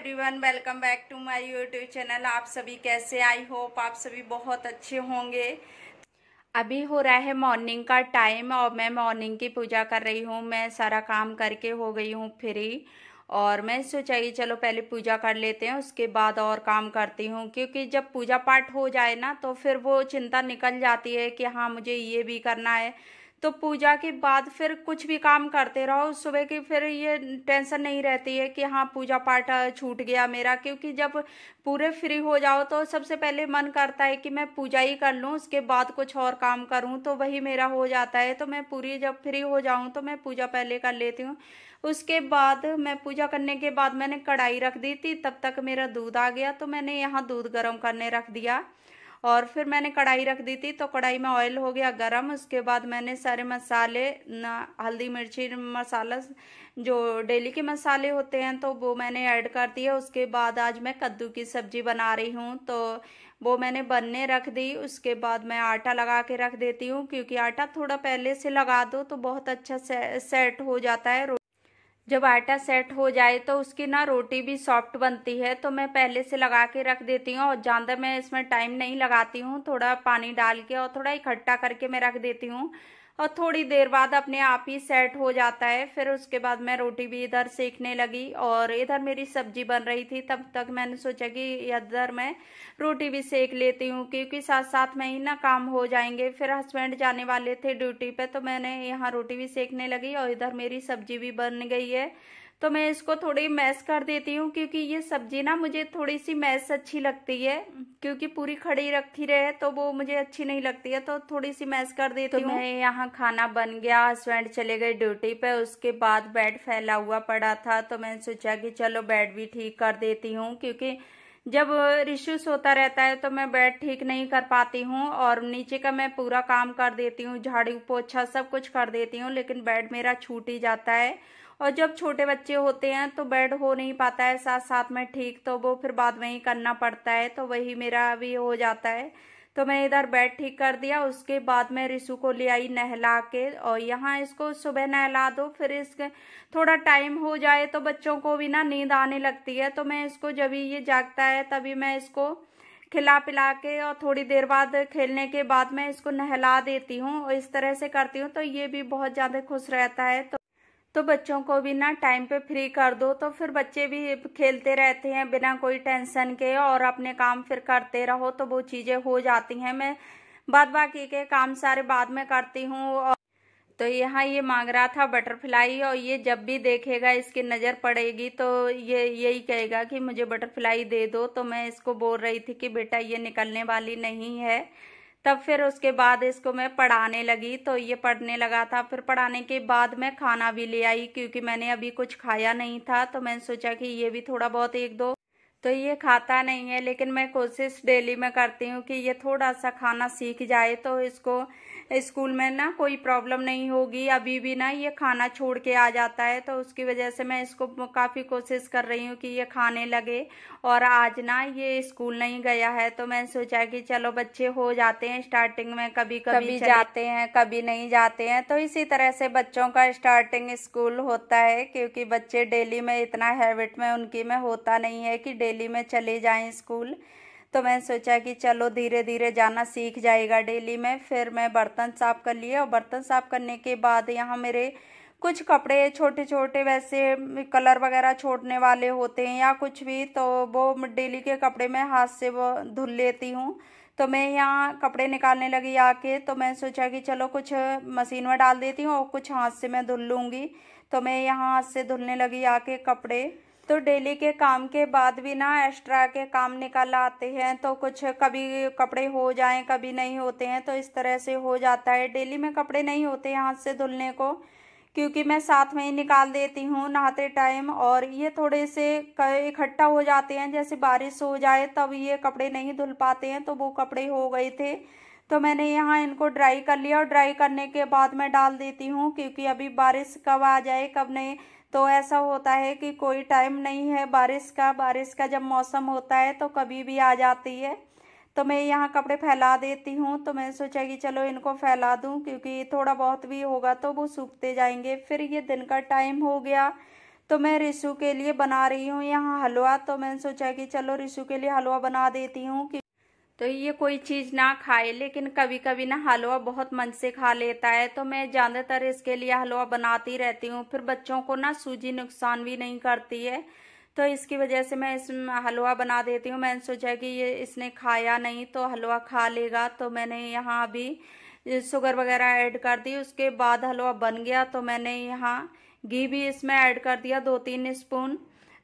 Everyone, welcome back to my YouTube channel. आप सभी कैसे? आई होप आप सभी बहुत अच्छे होंगे। अभी हो रहा है मॉर्निंग का टाइम और मैं मॉर्निंग की पूजा कर रही हूँ। मैं सारा काम करके हो गई हूँ फ्री और मैं सोचा कि चलो पहले पूजा कर लेते हैं, उसके बाद और काम करती हूँ। क्योंकि जब पूजा पाठ हो जाए ना तो फिर वो चिंता निकल जाती है कि हाँ मुझे ये भी करना है। तो पूजा के बाद फिर कुछ भी काम करते रहो सुबह की, फिर ये टेंशन नहीं रहती है कि हाँ पूजा पाठ छूट गया मेरा। क्योंकि जब पूरे फ्री हो जाओ तो सबसे पहले मन करता है कि मैं पूजा ही कर लूँ, उसके बाद कुछ और काम करूँ, तो वही मेरा हो जाता है। तो मैं पूरी जब फ्री हो जाऊँ तो मैं पूजा पहले कर लेती हूँ। उसके बाद मैं पूजा करने के बाद मैंने कढ़ाई रख दी थी, तब तक मेरा दूध आ गया तो मैंने यहाँ दूध गर्म करने रख दिया। और फिर मैंने कढ़ाई रख दी थी तो कढ़ाई में ऑयल हो गया गरम। उसके बाद मैंने सारे मसाले हल्दी मिर्ची मसाला जो डेली के मसाले होते हैं तो वो मैंने ऐड कर दिया। उसके बाद आज मैं कद्दू की सब्जी बना रही हूँ तो वो मैंने बनने रख दी। उसके बाद मैं आटा लगा के रख देती हूँ, क्योंकि आटा थोड़ा पहले से लगा दो तो बहुत अच्छा सेट हो जाता है। जब आटा सेट हो जाए तो उसकी ना रोटी भी सॉफ्ट बनती है। तो मैं पहले से लगा के रख देती हूँ और ज़्यादा मैं इसमें टाइम नहीं लगाती हूँ। थोड़ा पानी डाल के और थोड़ा इकट्ठा करके मैं रख देती हूँ और थोड़ी देर बाद अपने आप ही सेट हो जाता है। फिर उसके बाद मैं रोटी भी इधर सेकने लगी और इधर मेरी सब्जी बन रही थी। तब तक मैंने सोचा कि इधर मैं रोटी भी सेक लेती हूँ, क्योंकि साथ साथ में ही ना काम हो जाएंगे। फिर हस्बैंड जाने वाले थे ड्यूटी पे तो मैंने यहाँ रोटी भी सेकने लगी और इधर मेरी सब्जी भी बन गई है। तो मैं इसको थोड़ी मैश कर देती हूँ, क्योंकि ये सब्जी ना मुझे थोड़ी सी मैश अच्छी लगती है। क्योंकि पूरी खड़ी रखी रहे तो वो मुझे अच्छी नहीं लगती है, तो थोड़ी सी मैश कर देती हूँ। मैं यहाँ खाना बन गया, हस्बैंड चले गए ड्यूटी पे। उसके बाद बेड फैला हुआ पड़ा था तो मैंने सोचा कि चलो बेड भी ठीक कर देती हूँ। क्योंकि जब रिश्यूस होता रहता है तो मैं बेड ठीक नहीं कर पाती हूँ और नीचे का मैं पूरा काम कर देती हूँ, झाड़ू पोछा सब कुछ कर देती हूँ, लेकिन बेड मेरा छूट ही जाता है। और जब छोटे बच्चे होते हैं तो बेड हो नहीं पाता है साथ साथ में ठीक, तो वो फिर बाद में ही करना पड़ता है, तो वही मेरा भी हो जाता है। तो मैं इधर बेड ठीक कर दिया। उसके बाद मैं रिशु को ले आई नहला के, और यहाँ इसको सुबह नहला दो, फिर इसके थोड़ा टाइम हो जाए तो बच्चों को भी ना नींद आने लगती है। तो मैं इसको जब ये जागता है तभी मैं इसको खिला पिला के और थोड़ी देर बाद खेलने के बाद मैं इसको नहला देती हूँ और इस तरह से करती हूँ तो ये भी बहुत ज़्यादा खुश रहता है। तो बच्चों को भी ना टाइम पे फ्री कर दो तो फिर बच्चे भी खेलते रहते हैं बिना कोई टेंशन के, और अपने काम फिर करते रहो तो वो चीज़ें हो जाती हैं। मैं बाद बाकी के काम सारे बाद में करती हूँ। और तो यहाँ ये मांग रहा था बटरफ्लाई, और ये जब भी देखेगा इसकी नज़र पड़ेगी तो ये यही कहेगा कि मुझे बटरफ्लाई दे दो। तो मैं इसको बोल रही थी कि बेटा ये निकलने वाली नहीं है। तब फिर उसके बाद इसको मैं पढ़ाने लगी तो ये पढ़ने लगा था। फिर पढ़ाने के बाद मैं खाना भी ले आई, क्योंकि मैंने अभी कुछ खाया नहीं था तो मैंने सोचा कि ये भी थोड़ा बहुत एक दो। तो ये खाता नहीं है, लेकिन मैं कोशिश डेली में करती हूँ कि ये थोड़ा सा खाना सीख जाए तो इसको स्कूल में ना कोई प्रॉब्लम नहीं होगी। अभी भी ना ये खाना छोड़ के आ जाता है, तो उसकी वजह से मैं इसको काफ़ी कोशिश कर रही हूँ कि ये खाने लगे। और आज ना ये स्कूल नहीं गया है तो मैंने सोचा कि चलो बच्चे हो जाते हैं स्टार्टिंग में, कभी कभी जाते हैं कभी नहीं जाते हैं, तो इसी तरह से बच्चों का स्टार्टिंग स्कूल होता है। क्योंकि बच्चे डेली में इतना हैबिट में उनकी में होता नहीं है कि डेली में चले जाएं स्कूल। तो मैंने सोचा कि चलो धीरे धीरे जाना सीख जाएगा डेली में। फिर मैं बर्तन साफ कर लिए और बर्तन साफ करने के बाद यहाँ मेरे कुछ कपड़े छोटे छोटे वैसे कलर वगैरह छोड़ने वाले होते हैं या कुछ भी, तो वो डेली के कपड़े मैं हाथ से वो धुल लेती हूँ। तो मैं यहाँ कपड़े निकालने लगी आके, तो मैं सोचा कि चलो कुछ मशीन में डाल देती हूँ और कुछ हाथ से मैं धुल लूँगी। तो मैं यहाँ हाथ से धुलने लगी आके कपड़े। तो डेली के काम के बाद भी ना एक्स्ट्रा के काम निकल आते हैं, तो कुछ कभी कपड़े हो जाएं कभी नहीं होते हैं, तो इस तरह से हो जाता है। डेली में कपड़े नहीं होते हाथ से धुलने को, क्योंकि मैं साथ में ही निकाल देती हूँ नहाते टाइम, और ये थोड़े से इकट्ठा हो जाते हैं। जैसे बारिश हो जाए तब ये कपड़े नहीं धुल पाते हैं, तो वो कपड़े हो गए थे तो मैंने यहाँ इनको ड्राई कर लिया। और ड्राई करने के बाद मैं डाल देती हूँ, क्योंकि अभी बारिश कब आ जाए कब नहीं, तो ऐसा होता है कि कोई टाइम नहीं है बारिश का। बारिश का जब मौसम होता है तो कभी भी आ जाती है। तो मैं यहाँ कपड़े फैला देती हूँ, तो मैं सोचा कि चलो इनको फैला दूँ, क्योंकि थोड़ा बहुत भी होगा तो वो सूखते जाएंगे। फिर ये दिन का टाइम हो गया तो मैं रिशु के लिए बना रही हूँ यहाँ हलवा। तो मैंने सोचा कि चलो रिशु के लिए हलवा बना देती हूँ कि तो ये कोई चीज़ ना खाए, लेकिन कभी कभी ना हलवा बहुत मन से खा लेता है। तो मैं ज़्यादातर इसके लिए हलवा बनाती रहती हूँ। फिर बच्चों को ना सूजी नुकसान भी नहीं करती है, तो इसकी वजह से मैं इसमें हलवा बना देती हूँ। मैंने सोचा कि ये इसने खाया नहीं तो हलवा खा लेगा। तो मैंने यहाँ अभी शुगर वगैरह ऐड कर दी। उसके बाद हलवा बन गया तो मैंने यहाँ घी भी इसमें ऐड कर दिया 2-3 स्पून।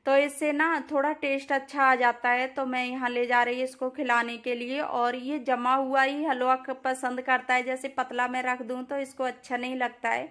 तो इससे ना थोड़ा टेस्ट अच्छा आ जाता है। तो मैं यहाँ ले जा रही हूँ इसको खिलाने के लिए। और ये जमा हुआ ही हलवा पसंद करता है, जैसे पतला मैं रख दूँ तो इसको अच्छा नहीं लगता है।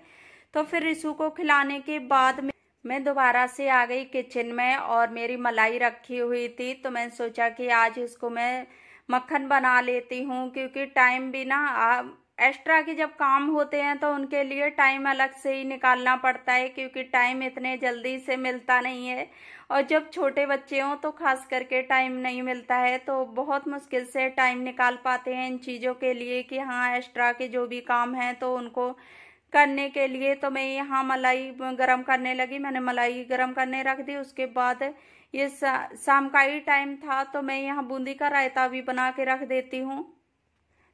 तो फिर रिशु को खिलाने के बाद मैं दोबारा से आ गई किचन में और मेरी मलाई रखी हुई थी। तो मैंने सोचा कि आज इसको मैं मक्खन बना लेती हूँ, क्योंकि टाइम भी ना एक्स्ट्रा के जब काम होते हैं तो उनके लिए टाइम अलग से ही निकालना पड़ता है, क्योंकि टाइम इतने जल्दी से मिलता नहीं है। और जब छोटे बच्चे हों तो खास करके टाइम नहीं मिलता है, तो बहुत मुश्किल से टाइम निकाल पाते हैं इन चीज़ों के लिए कि हाँ एक्स्ट्रा के जो भी काम हैं तो उनको करने के लिए। तो मैं यहाँ मलाई गरम करने लगी। मैंने मलाई गरम करने रख दी। उसके बाद ये शाम का ही टाइम था तो मैं यहाँ बूंदी का रायता भी बना के रख देती हूँ।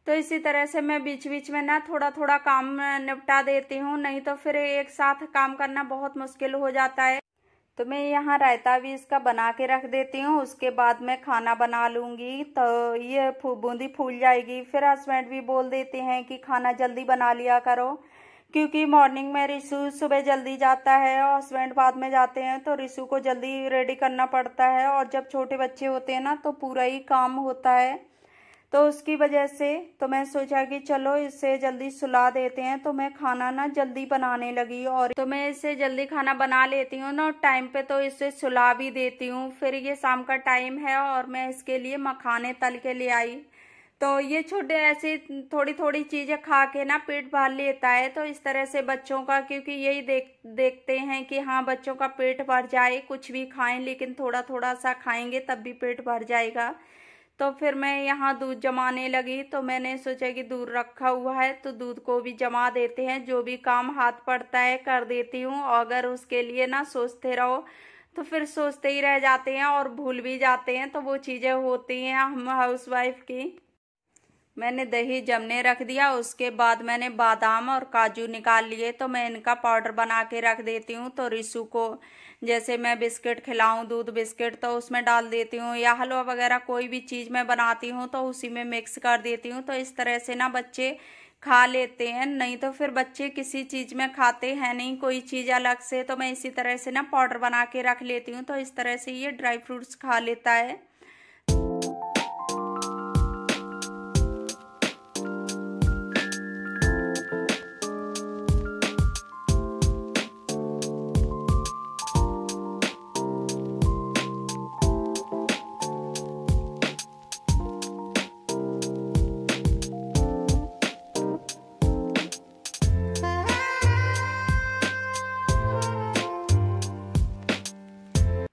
तो इसी तरह से मैं बीच बीच में ना थोड़ा थोड़ा काम निपटा देती हूँ, नहीं तो फिर एक साथ काम करना बहुत मुश्किल हो जाता है। तो मैं यहाँ रायता भी इसका बना के रख देती हूँ। उसके बाद मैं खाना बना लूँगी तो ये बूंदी फूल जाएगी। फिर हस्बैंड भी बोल देते हैं कि खाना जल्दी बना लिया करो, क्योंकि मॉर्निंग में रिशु सुबह जल्दी जाता है और हस्बैंड बाद में जाते हैं, तो रिशु को जल्दी रेडी करना पड़ता है। और जब छोटे बच्चे होते हैं ना तो पूरा ही काम होता है, तो उसकी वजह से तो मैं सोचा कि चलो इसे जल्दी सुला देते हैं। तो मैं खाना ना जल्दी बनाने लगी और तो मैं इसे जल्दी खाना बना लेती हूँ ना टाइम पे, तो इसे सुला भी देती हूँ। फिर ये शाम का टाइम है और मैं इसके लिए मखाने तल के ले आई। तो ये छोटे ऐसे थोड़ी थोड़ी चीज़ें खा के ना पेट भर लेता है। तो इस तरह से बच्चों का, क्योंकि यही देखते हैं कि हाँ बच्चों का पेट भर जाए, कुछ भी खाएं लेकिन थोड़ा थोड़ा सा खाएंगे तब भी पेट भर जाएगा। तो फिर मैं यहाँ दूध जमाने लगी। तो मैंने सोचा कि दूध रखा हुआ है तो दूध को भी जमा देते हैं, जो भी काम हाथ पड़ता है कर देती हूँ। अगर उसके लिए ना सोचते रहो तो फिर सोचते ही रह जाते हैं और भूल भी जाते हैं, तो वो चीज़ें होती हैं हम हाउसवाइफ की। मैंने दही जमने रख दिया। उसके बाद मैंने बादाम और काजू निकाल लिए, तो मैं इनका पाउडर बना के रख देती हूँ। तो रिशु को जैसे मैं बिस्किट खिलाऊं, दूध बिस्किट, तो उसमें डाल देती हूँ, या हलवा वगैरह कोई भी चीज़ मैं बनाती हूँ तो उसी में मिक्स कर देती हूँ। तो इस तरह से ना बच्चे खा लेते हैं, नहीं तो फिर बच्चे किसी चीज़ में खाते हैं नहीं कोई चीज़ अलग से। तो मैं इसी तरह से ना पाउडर बना के रख लेती हूँ, तो इस तरह से ये ड्राई फ्रूट्स खा लेता है।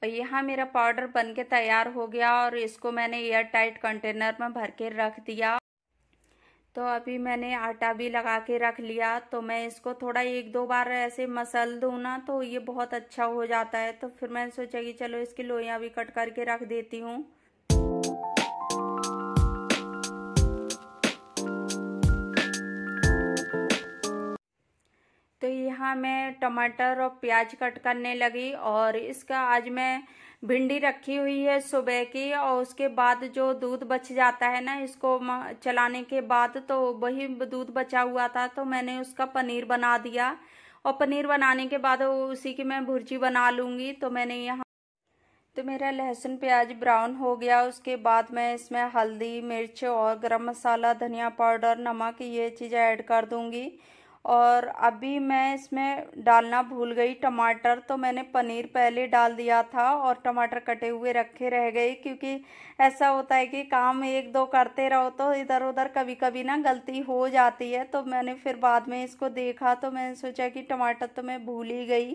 यहाँ मेरा पाउडर बनके तैयार हो गया और इसको मैंने एयर टाइट कंटेनर में भर के रख दिया। तो अभी मैंने आटा भी लगा के रख लिया। तो मैं इसको थोड़ा 1-2 बार ऐसे मसल दूँ ना तो ये बहुत अच्छा हो जाता है। तो फिर मैंने सोचा कि चलो इसकी लोइयाँ भी कट करके रख देती हूँ। तो यहाँ मैं टमाटर और प्याज कट करने लगी और इसका आज मैं भिंडी रखी हुई है सुबह की, और उसके बाद जो दूध बच जाता है ना इसको चलाने के बाद, तो वही दूध बचा हुआ था तो मैंने उसका पनीर बना दिया। और पनीर बनाने के बाद उसी की मैं भुर्जी बना लूँगी। तो मैंने यहाँ तो मेरा लहसुन प्याज ब्राउन हो गया। उसके बाद मैं इसमें हल्दी मिर्च और गरम मसाला धनिया पाउडर नमक ये चीज़ें ऐड कर दूँगी। और अभी मैं इसमें डालना भूल गई टमाटर, तो मैंने पनीर पहले डाल दिया था और टमाटर कटे हुए रखे रह गए, क्योंकि ऐसा होता है कि काम 1-2 करते रहो तो इधर उधर कभी कभी ना गलती हो जाती है। तो मैंने फिर बाद में इसको देखा तो मैंने सोचा कि टमाटर तो मैं भूल ही गई।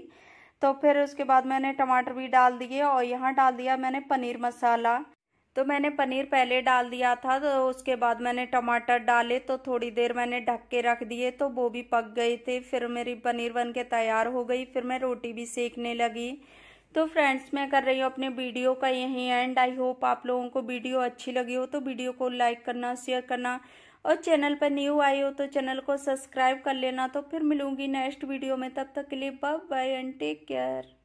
तो फिर उसके बाद मैंने टमाटर भी डाल दिए और यहाँ डाल दिया मैंने पनीर मसाला। तो मैंने पनीर पहले डाल दिया था, तो उसके बाद मैंने टमाटर डाले तो थोड़ी देर मैंने ढक के रख दिए, तो वो भी पक गए थे। फिर मेरी पनीर बन के तैयार हो गई। फिर मैं रोटी भी सेकने लगी। तो फ्रेंड्स, मैं कर रही हूँ अपने वीडियो का यहीं एंड। आई होप आप लोगों को वीडियो अच्छी लगी हो तो वीडियो को लाइक करना, शेयर करना, और चैनल पर न्यू आई हो तो चैनल को सब्सक्राइब कर लेना। तो फिर मिलूंगी नेक्स्ट वीडियो में, तब तक के लिए bye bye and take care.